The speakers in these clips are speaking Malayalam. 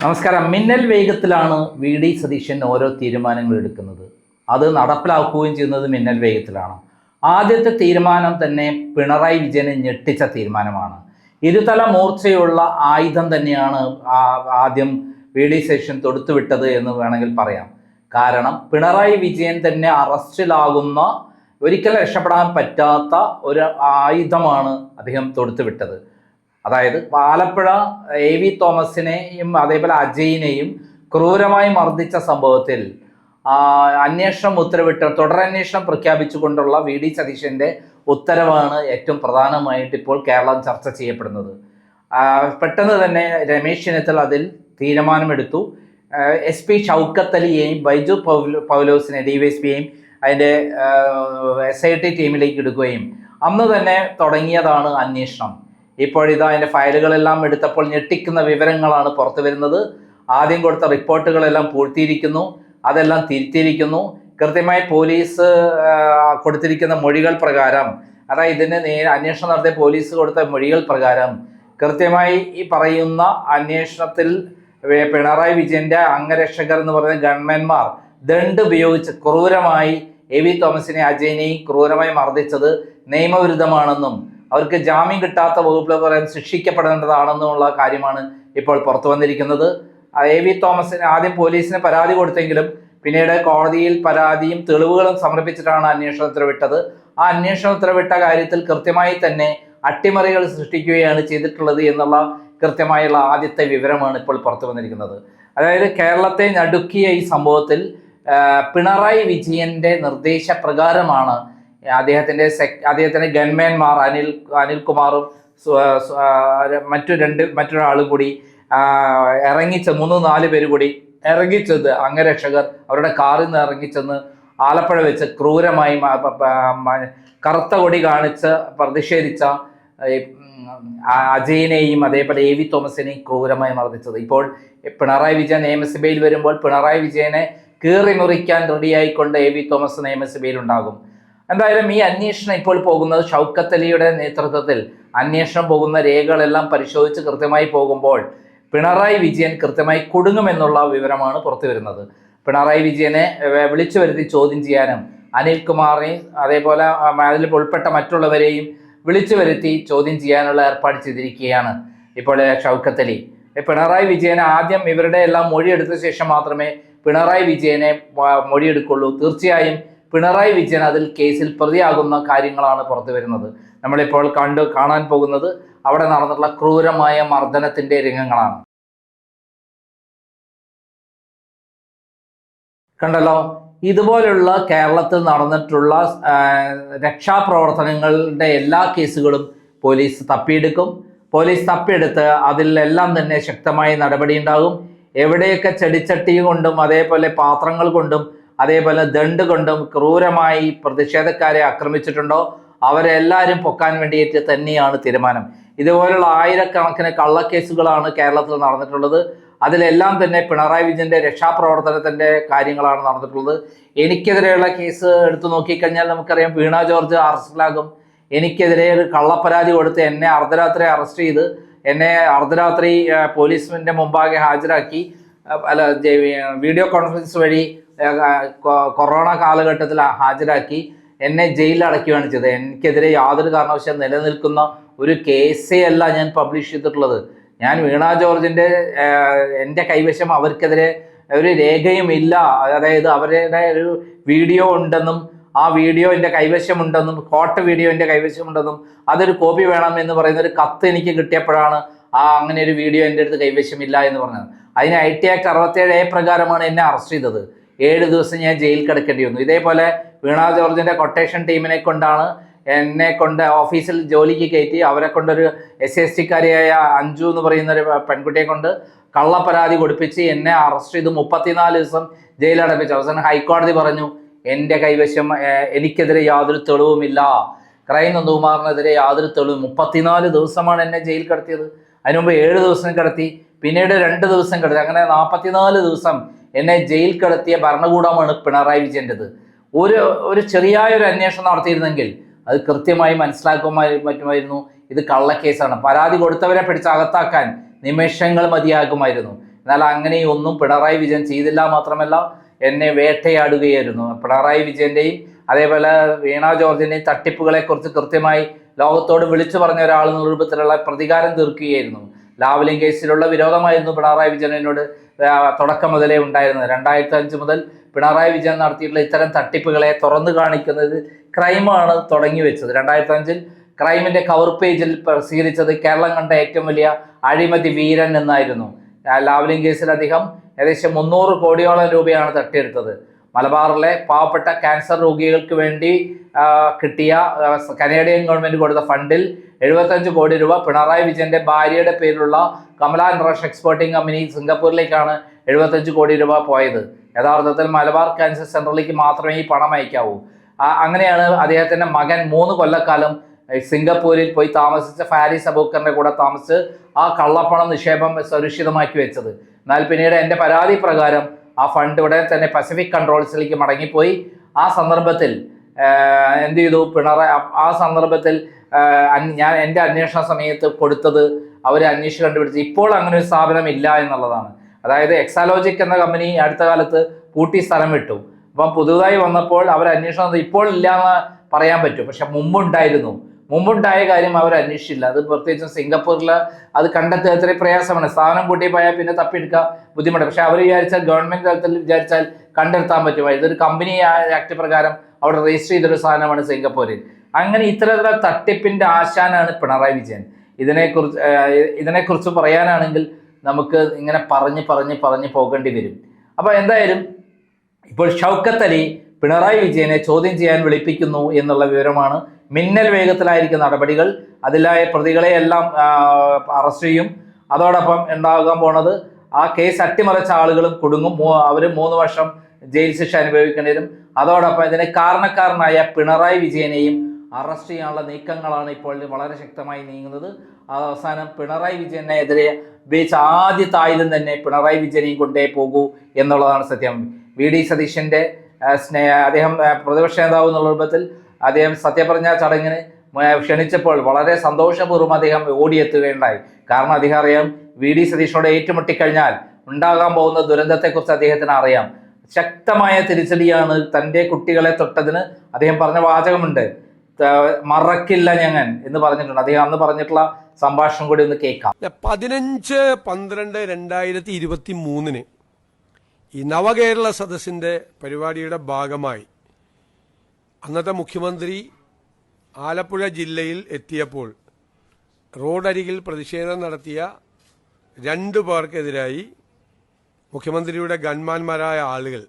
നമസ്കാരം. മിന്നൽ വേഗത്തിലാണ് വി സതീശൻ ഓരോ തീരുമാനങ്ങൾ എടുക്കുന്നത്. അത് നടപ്പിലാക്കുകയും ചെയ്യുന്നത് മിന്നൽ വേഗത്തിലാണ്. ആദ്യത്തെ തീരുമാനം തന്നെ പിണറായി വിജയനെ ഞെട്ടിച്ച തീരുമാനമാണ്. ഇരുതല മൂർച്ചയുള്ള ആയുധം തന്നെയാണ് ആദ്യം വി സതീശൻ തൊടുത്തുവിട്ടത് എന്ന് വേണമെങ്കിൽ പറയാം. കാരണം പിണറായി വിജയൻ തന്നെ അറസ്റ്റിലാകുന്ന, ഒരിക്കലും രക്ഷപ്പെടാൻ പറ്റാത്ത ഒരു ആയുധമാണ് അദ്ദേഹം തൊടുത്തുവിട്ടത്. അതായത് ആലപ്പുഴ AV തോമസിനെയും അതേപോലെ അജയിനെയും ക്രൂരമായി മർദ്ദിച്ച സംഭവത്തിൽ അന്വേഷണം ഉത്തരവിട്ട് തുടരന്വേഷണം പ്രഖ്യാപിച്ചുകൊണ്ടുള്ള വി സതീശൻ്റെ ഉത്തരവാണ് ഏറ്റവും പ്രധാനമായിട്ട് ഇപ്പോൾ കേരളം ചർച്ച ചെയ്യപ്പെടുന്നത്. പെട്ടെന്ന് തന്നെ രമേശ് ചെന്നിത്തല അതിൽ തീരുമാനമെടുത്തു. SP ഷൗക്കത്ത് അലിയെയും ബൈജു പൗലോസിനെ DYSPയെയും അതിൻ്റെ SIT ടീമിലേക്ക് എടുക്കുകയും അന്ന് തന്നെ തുടങ്ങിയതാണ് അന്വേഷണം. ഇപ്പോഴിതാ അതിൻ്റെ ഫയലുകളെല്ലാം എടുത്തപ്പോൾ ഞെട്ടിക്കുന്ന വിവരങ്ങളാണ് പുറത്തു വരുന്നത്. ആദ്യം കൊടുത്ത റിപ്പോർട്ടുകളെല്ലാം പൂഴ്ത്തിയിരിക്കുന്നു, അതെല്ലാം തിരുത്തിയിരിക്കുന്നു. കൃത്യമായി പോലീസ് കൊടുത്തിരിക്കുന്ന മൊഴികൾ പ്രകാരം, അതായത് ഇതിന് അന്വേഷണം നടത്തിയ പോലീസ് കൊടുത്ത മൊഴികൾ പ്രകാരം കൃത്യമായി ഈ പറയുന്ന അന്വേഷണത്തിൽ പിണറായി വിജയൻ്റെ അംഗരക്ഷകർ എന്ന് പറയുന്ന ഗവൺമെന്റ്മാർ ദണ്ട് ഉപയോഗിച്ച് ക്രൂരമായി AV തോമസിനെ അജയനെയും ക്രൂരമായി മർദ്ദിച്ചത് നിയമവിരുദ്ധമാണെന്നും അവർക്ക് ജാമ്യം കിട്ടാത്ത വകുപ്പ് പറയാൻ ശിക്ഷിക്കപ്പെടേണ്ടതാണെന്നുള്ള കാര്യമാണ് ഇപ്പോൾ പുറത്തു വന്നിരിക്കുന്നത്. AV തോമസിന് ആദ്യം പോലീസിന് പരാതി കൊടുത്തെങ്കിലും പിന്നീട് കോടതിയിൽ പരാതിയും തെളിവുകളും സമർപ്പിച്ചിട്ടാണ് അന്വേഷണ ഉത്തരവിട്ടത്. ആ അന്വേഷണ ഉത്തരവിട്ട കാര്യത്തിൽ കൃത്യമായി തന്നെ അട്ടിമറികൾ സൃഷ്ടിക്കുകയാണ് ചെയ്തിട്ടുള്ളത് എന്നുള്ള കൃത്യമായുള്ള ആദ്യത്തെ വിവരമാണ് ഇപ്പോൾ പുറത്തു വന്നിരിക്കുന്നത്. അതായത് കേരളത്തെ നടുക്കിയ ഈ സംഭവത്തിൽ പിണറായി വിജയൻ്റെ നിർദ്ദേശപ്രകാരമാണ് അദ്ദേഹത്തിൻ്റെ ഗൺമാൻമാർ അനിൽകുമാറും മറ്റൊരാളും കൂടി ഇറങ്ങിച്ച് 3-4 പേര് കൂടി ഇറങ്ങിച്ചത്, അംഗരക്ഷകർ അവരുടെ കാറിൽ നിന്ന് ഇറങ്ങിച്ചെന്ന് ആലപ്പുഴ വെച്ച് ക്രൂരമായി കറുത്ത കൊടി കാണിച്ച് പ്രതിഷേധിച്ച അജയനെയും അതേപോലെ AV തോമസിനെയും ക്രൂരമായി മർദ്ദിച്ചത്. ഇപ്പോൾ പിണറായി വിജയൻ നിയമസഭയിൽ വരുമ്പോൾ പിണറായി വിജയനെ കീറി മുറിക്കാൻ റെഡിയായിക്കൊണ്ട് AV തോമസ് നിയമസഭയിൽ ഉണ്ടാകും. എന്തായാലും ഈ അന്വേഷണം ഇപ്പോൾ പോകുന്നത് ഷൗക്കത്ത് അലിയുടെ നേതൃത്വത്തിൽ അന്വേഷണം പോകുന്ന രേഖകളെല്ലാം പരിശോധിച്ച് കൃത്യമായി പോകുമ്പോൾ പിണറായി വിജയൻ കൃത്യമായി കുടുങ്ങുമെന്നുള്ള വിവരമാണ് പുറത്തു വരുന്നത്. പിണറായി വിജയനെ വിളിച്ചു വരുത്തി ചോദ്യം ചെയ്യാനും അനിൽകുമാറിനെയും അതേപോലെ അതിൽ ഉൾപ്പെട്ട മറ്റുള്ളവരെയും വിളിച്ചു വരുത്തി ചോദ്യം ചെയ്യാനുള്ള ഏർപ്പാട് ചെയ്തിരിക്കുകയാണ് ഇപ്പോൾ ഷൗക്കത്ത് അലി. പിണറായി വിജയനെ ആദ്യം ഇവരുടെ എല്ലാം മൊഴിയെടുത്ത ശേഷം മാത്രമേ പിണറായി വിജയനെ മൊഴിയെടുക്കുള്ളൂ. തീർച്ചയായും പിണറായി വിജയൻ അതിൽ കേസിൽ പ്രതിയാകുന്ന കാര്യങ്ങളാണ് പുറത്തു വരുന്നത്. നമ്മളിപ്പോൾ കാണാൻ പോകുന്നത് അവിടെ നടന്നിട്ടുള്ള ക്രൂരമായ മർദ്ദനത്തിന്റെ രംഗങ്ങളാണ്. കണ്ടല്ലോ, ഇതുപോലുള്ള കേരളത്തിൽ നടന്നിട്ടുള്ള രക്ഷാപ്രവർത്തനങ്ങളുടെ എല്ലാ കേസുകളും പോലീസ് തപ്പിയെടുക്കും. പോലീസ് തപ്പിയെടുത്ത് അതിലെല്ലാം തന്നെ ശക്തമായ നടപടി ഉണ്ടാകും. എവിടെയൊക്കെ ചെടിച്ചട്ടി കൊണ്ടും അതേപോലെ പാത്രങ്ങൾ കൊണ്ടും അതേപോലെ ദണ്ട് കൊണ്ടും ക്രൂരമായി പ്രതിഷേധക്കാരെ ആക്രമിച്ചിട്ടുണ്ടോ അവരെല്ലാവരും പൊക്കാൻ വേണ്ടിയിട്ട് തന്നെയാണ് തീരുമാനം. ഇതുപോലുള്ള ആയിരക്കണക്കിന് കള്ളക്കേസുകളാണ് കേരളത്തിൽ നടന്നിട്ടുള്ളത്. അതിലെല്ലാം തന്നെ പിണറായി വിജയൻ്റെ രക്ഷാപ്രവർത്തനത്തിൻ്റെ കാര്യങ്ങളാണ് നടന്നിട്ടുള്ളത്. എനിക്കെതിരെയുള്ള കേസ് എടുത്തു നോക്കിക്കഴിഞ്ഞാൽ നമുക്കറിയാം, വീണ ജോർജ് അറസ്റ്റിലാകും. എനിക്കെതിരെ ഒരു കള്ളപ്പരാതി കൊടുത്ത് എന്നെ അർദ്ധരാത്രി അറസ്റ്റ് ചെയ്ത് എന്നെ അർദ്ധരാത്രി പോലീസിൻ്റെ മുമ്പാകെ ഹാജരാക്കി, വീഡിയോ കോൺഫറൻസ് വഴി കൊറോണ കാലഘട്ടത്തിൽ ഹാജരാക്കി എന്നെ ജയിലിൽ അടയ്ക്കുകയാണ് ചെയ്തത്. എനിക്കെതിരെ യാതൊരു കാരണവശാലും നിലനിൽക്കുന്ന ഒരു കേസേ അല്ല ഞാൻ പബ്ലിഷ് ചെയ്തിട്ടുള്ളത്. ഞാൻ വീണ ജോർജിൻ്റെ എൻ്റെ കൈവശം അവർക്കെതിരെ ഒരു രേഖയും ഇല്ല. അതായത് അവരുടെ ഒരു വീഡിയോ ഉണ്ടെന്നും ആ വീഡിയോ എൻ്റെ കൈവശമുണ്ടെന്നും ഫോട്ടോ വീഡിയോ എൻ്റെ കൈവശമുണ്ടെന്നും അതൊരു കോപ്പി വേണം എന്ന് പറയുന്ന ഒരു കത്ത് എനിക്ക് കിട്ടിയപ്പോഴാണ് അങ്ങനെ ഒരു വീഡിയോ എൻ്റെ അടുത്ത് കൈവശമില്ല എന്ന് പറഞ്ഞത്. അതിന് IT Act 67A പ്രകാരമാണ് എന്നെ അറസ്റ്റ് ചെയ്തത്. 7 ദിവസം ഞാൻ ജയിലിൽ കിടക്കേണ്ടി വന്നു. ഇതേപോലെ വീണ ജോർജിൻ്റെ കൊട്ടേഷൻ ടീമിനെ കൊണ്ടാണ് എന്നെ കൊണ്ട് ഓഫീസിൽ ജോലിക്ക് കയറ്റി അവരെ കൊണ്ടൊരു SC/ST അഞ്ജു എന്ന് പറയുന്ന ഒരു പെൺകുട്ടിയെ കൊണ്ട് കള്ളപ്പരാതി കൊടുപ്പിച്ച് എന്നെ അറസ്റ്റ് ചെയ്ത് 34 ദിവസം ജയിലടപ്പിച്ചു. അവസാനം ഹൈക്കോടതി പറഞ്ഞു എൻ്റെ കൈവശം എനിക്കെതിരെ യാതൊരു തെളിവുമില്ല, ക്രൈം നന്ദകുമാറിനെതിരെ യാതൊരു തെളിവും. 34 ദിവസമാണ് എന്നെ ജയിൽ കിടത്തിയത്. അതിനുമുമ്പ് 7 ദിവസം കിടത്തി, പിന്നീട് 2 ദിവസം കിടത്തി. അങ്ങനെ 44 ദിവസം എന്നെ ജയിൽ കിടത്തിയ ഭരണകൂടമാണ് പിണറായി വിജയൻ്റെത്. ഒരു ചെറിയൊരു അന്വേഷണം നടത്തിയിരുന്നെങ്കിൽ അത് കൃത്യമായി പറ്റുമായിരുന്നു. ഇത് കള്ളക്കേസാണ്. പരാതി കൊടുത്തവരെ പിടിച്ച് അകത്താക്കാൻ നിമിഷങ്ങൾ മതിയാകുമായിരുന്നു. എന്നാൽ അങ്ങനെയൊന്നും പിണറായി വിജയൻ ചെയ്തില്ല. മാത്രമല്ല എന്നെ വേട്ടയാടുകയായിരുന്നു. പിണറായി വിജയന്റെയും അതേപോലെ വീണ ജോർജിന്റെയും തട്ടിപ്പുകളെക്കുറിച്ച് കൃത്യമായി ലോകത്തോട് വിളിച്ചു പറഞ്ഞ ഒരാൾ എന്ന രൂപത്തിലുള്ള പ്രതികാരം തീർക്കുകയായിരുന്നു. ലാവ്ലിൻ കേസിലുള്ള വിരോധമായിരുന്നു പിണറായി വിജയനോട് തുടക്കം മുതലേ ഉണ്ടായിരുന്നത്. 2005 മുതൽ പിണറായി വിജയൻ നടത്തിയിട്ടുള്ള ഇത്തരം തട്ടിപ്പുകളെ തുറന്നു കാണിക്കുന്നത് ക്രൈമാണ് തുടങ്ങി വെച്ചത്. 2005 ക്രൈമിന്റെ കവർ പേജിൽ പ്രസിദ്ധീകരിച്ചത് കേരളം കണ്ട ഏറ്റവും വലിയ അഴിമതി വീരൻ എന്നായിരുന്നു. ലാവ്ലിൻ കേസിൽ അദ്ദേഹം ഏകദേശം 300 കോടിയോളം രൂപയാണ് തട്ടിയെടുത്തത്. മലബാറിലെ പാവപ്പെട്ട ക്യാൻസർ രോഗികൾക്ക് വേണ്ടി കിട്ടിയ കനേഡിയൻ ഗവൺമെന്റ് കൊടുത്ത ഫണ്ടിൽ 75 കോടി രൂപ പിണറായി വിജയന്റെ ഭാര്യയുടെ പേരിലുള്ള കമല റഷ് എക്സ്പോർട്ടിംഗ് കമ്പനി സിംഗപ്പൂരിലേക്കാണ് 75 കോടി രൂപ പോയത്. യഥാർത്ഥത്തിൽ മലബാർ ക്യാൻസർ സെന്ററിലേക്ക് മാത്രമേ ഈ പണം അയക്കാവൂ. അങ്ങനെയാണ് അദ്ദേഹത്തിന്റെ മകൻ 3 കൊല്ലക്കാലം സിംഗപ്പൂരിൽ പോയി താമസിച്ച ഫാരിസ് അബൂക്കറിന്റെ കൂടെ താമസിച്ച് ആ കള്ളപ്പണം നിക്ഷേപം സുരക്ഷിതമാക്കി വെച്ചത്. എന്നാൽ പിന്നീട് എൻ്റെ പരാതി പ്രകാരം ആ ഫണ്ട് ഉടനെ തന്നെ പസഫിക് കൺട്രോൾസിലേക്ക് മടങ്ങിപ്പോയി. ആ സന്ദർഭത്തിൽ എന്ത് ചെയ്തു പിണറായി? ആ സന്ദർഭത്തിൽ ഞാൻ എൻ്റെ അന്വേഷണ സമയത്ത് കൊടുത്തത് അവർ അന്വേഷിച്ച് കണ്ടുപിടിച്ച് ഇപ്പോൾ അങ്ങനെ ഒരു സ്ഥാപനം ഇല്ല എന്നുള്ളതാണ്. അതായത് എക്സാലോജിക് എന്ന കമ്പനി അടുത്ത കാലത്ത് പൂട്ടി സ്ഥലം വിട്ടു. അപ്പം പുതുതായി വന്നപ്പോൾ അവർ അന്വേഷണം ഇപ്പോൾ ഇല്ല എന്ന് പറയാൻ പറ്റും. പക്ഷെ മുമ്പുണ്ടായ കാര്യം അവർ അന്വേഷിച്ചില്ല. അത് പ്രത്യേകിച്ചും സിംഗപ്പൂരിൽ അത് കണ്ടെത്തുക ഇത്ര പ്രയാസമാണ്. സ്ഥാപനം പൂട്ടി പോയാൽ പിന്നെ തപ്പിയെടുക്കുക ബുദ്ധിമുട്ട്. പക്ഷെ അവർ വിചാരിച്ചാൽ ഗവൺമെന്റ് തലത്തിൽ വിചാരിച്ചാൽ കണ്ടെത്താൻ പറ്റും. ഇതൊരു കമ്പനി ആക്ട് പ്രകാരം അവിടെ രജിസ്റ്റർ ചെയ്തൊരു സാധനമാണ് സിംഗപ്പൂരിൽ. അങ്ങനെ ഇത്തരത്തിലുള്ള തട്ടിപ്പിന്റെ ആശാനാണ് പിണറായി വിജയൻ. ഇതിനെക്കുറിച്ച് പറയാനാണെങ്കിൽ നമുക്ക് ഇങ്ങനെ പറഞ്ഞ് പോകേണ്ടി വരും. അപ്പോൾ എന്തായാലും ഇപ്പോൾ ഷൗക്കത്ത് അലി പിണറായി വിജയനെ ചോദ്യം ചെയ്യാൻ വിളിപ്പിക്കുന്നു എന്നുള്ള വിവരമാണ്. മിന്നൽ വേഗത്തിലായിരിക്കും നടപടികൾ. അതിലായ പ്രതികളെ എല്ലാം അറസ്റ്റ് ചെയ്യും. അതോടൊപ്പം ഉണ്ടാകാൻ പോണത് ആ കേസ് അട്ടിമറിച്ച ആളുകളും കുടുങ്ങും. അവർ 3 വർഷം ജയിൽ ശിക്ഷ അനുഭവിക്കേണ്ടി വരും. അതോടൊപ്പം ഇതിന് കാരണക്കാരനായ പിണറായി വിജയനെയും അറസ്റ്റ് ചെയ്യാനുള്ള നീക്കങ്ങളാണ് ഇപ്പോൾ വളരെ ശക്തമായി നീങ്ങുന്നത്. അവസാനം പിണറായി വിജയനെതിരെ ഉപയോഗിച്ച ആദ്യത്തെ ആയുധം തന്നെ പിണറായി വിജയനെയും കൊണ്ടേ പോകൂ എന്നുള്ളതാണ് സത്യം. VD സതീശന്റെ അദ്ദേഹം പ്രതിപക്ഷ നേതാവ് എന്നുള്ള രൂപത്തിൽ അദ്ദേഹം സത്യപ്രതിജ്ഞാ ചടങ്ങിന് ക്ഷണിച്ചപ്പോൾ വളരെ സന്തോഷപൂർവ്വം അദ്ദേഹം ഓടിയെത്തുകയുണ്ടായി. കാരണം അദ്ദേഹം അറിയാം VD സതീശനോട് ഏറ്റുമുട്ടിക്കഴിഞ്ഞാൽ ഉണ്ടാകാൻ പോകുന്ന ദുരന്തത്തെക്കുറിച്ച് അദ്ദേഹത്തിന് അറിയാം. ശക്തമായ തിരിച്ചടിയാണ് തൻ്റെ കുട്ടികളെ തൊട്ടതിന് അദ്ദേഹം പറഞ്ഞ വാചകമുണ്ട്, മറക്കില്ല ഞങ്ങൾ എന്ന് പറഞ്ഞിട്ടുണ്ട്. അദ്ദേഹം അന്ന് പറഞ്ഞിട്ടുള്ള സംഭാഷണം കൂടി ഒന്ന് കേൾക്കാം. 15/12/2023 ഈ നവകേരള സദസ്സിന്റെ പരിപാടിയുടെ ഭാഗമായി അന്നത്തെ മുഖ്യമന്ത്രി ആലപ്പുഴ ജില്ലയിൽ എത്തിയപ്പോൾ റോഡരികിൽ പ്രതിഷേധം നടത്തിയ 2 പേർക്കെതിരായി മുഖ്യമന്ത്രിയുടെ ഗൺമാന്മാരായ ആളുകൾ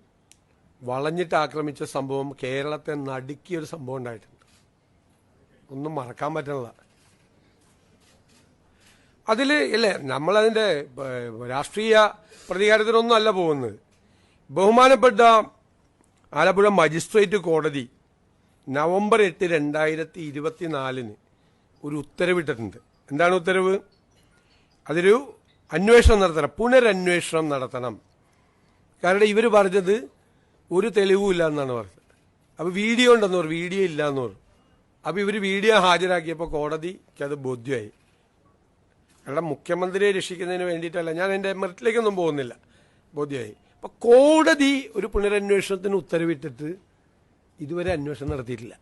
വളഞ്ഞിട്ട് ആക്രമിച്ച സംഭവം കേരളത്തെ നടുക്കിയൊരു സംഭവം ഉണ്ടായിട്ടുണ്ട്. ഒന്നും മറക്കാൻ പറ്റുന്നില്ല. അതിൽ അല്ലേ നമ്മളതിൻ്റെ രാഷ്ട്രീയ പ്രതികാരത്തിനൊന്നും അല്ല പോകുന്നത്. ബഹുമാനപ്പെട്ട ആലപ്പുഴ മജിസ്ട്രേറ്റ് കോടതി നവംബർ 8, 2024 ഒരു ഉത്തരവിട്ടിട്ടുണ്ട്. എന്താണ് ഉത്തരവ്? അതൊരു അന്വേഷണം നടത്തണം, പുനരന്വേഷണം നടത്തണം. കാരണം ഇവർ പറഞ്ഞത് ഒരു തെളിവുമില്ല എന്നാണ് പറഞ്ഞത്. അപ്പോൾ വീഡിയോ ഉണ്ടെന്ന് പറഞ്ഞു, വീഡിയോ ഇല്ല എന്ന് പറഞ്ഞു. അപ്പോൾ ഇവർ വീഡിയോ ഹാജരാക്കിയപ്പോൾ കോടതിക്ക് അത് ബോധ്യമായി. കാരണം മുഖ്യമന്ത്രിയെ രക്ഷിക്കുന്നതിന് വേണ്ടിയിട്ടല്ല, ഞാൻ എൻ്റെ മെറിറ്റിലേക്കൊന്നും പോകുന്നില്ല, ബോധ്യമായി. അപ്പോൾ കോടതി ഒരു പുനരന്വേഷണത്തിന് ഉത്തരവിട്ടിട്ട് ഇതുവരെ അന്വേഷണം നടത്തിയിട്ടില്ല.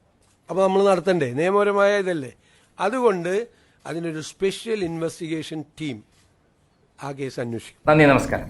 അപ്പോൾ നമ്മൾ നടത്തണ്ടേ? നിയമപരമായ ഇതല്ലേ. അതുകൊണ്ട് അതിനൊരു സ്പെഷ്യൽ ഇൻവെസ്റ്റിഗേഷൻ ടീം ആ കേസ് അന്വേഷിക്കും. നന്ദി, നമസ്കാരം.